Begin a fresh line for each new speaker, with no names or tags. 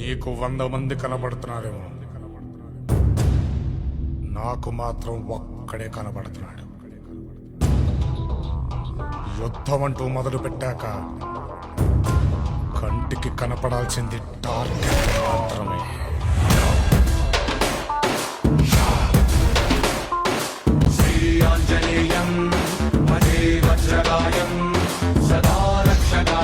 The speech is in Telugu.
నీకు 100 మంది కనబడుతున్నారేమో, నాకు మాత్రం ఒక్కడే కనబడుతున్నాడు. యుద్ధం అంటూ మొదలు పెట్టాక కంటికి కనపడాల్సింది టార్గెట్ మాత్రమే.
శ్రీ ఆంజనేయం భజే వజ్రగాయం సదా రక్షగా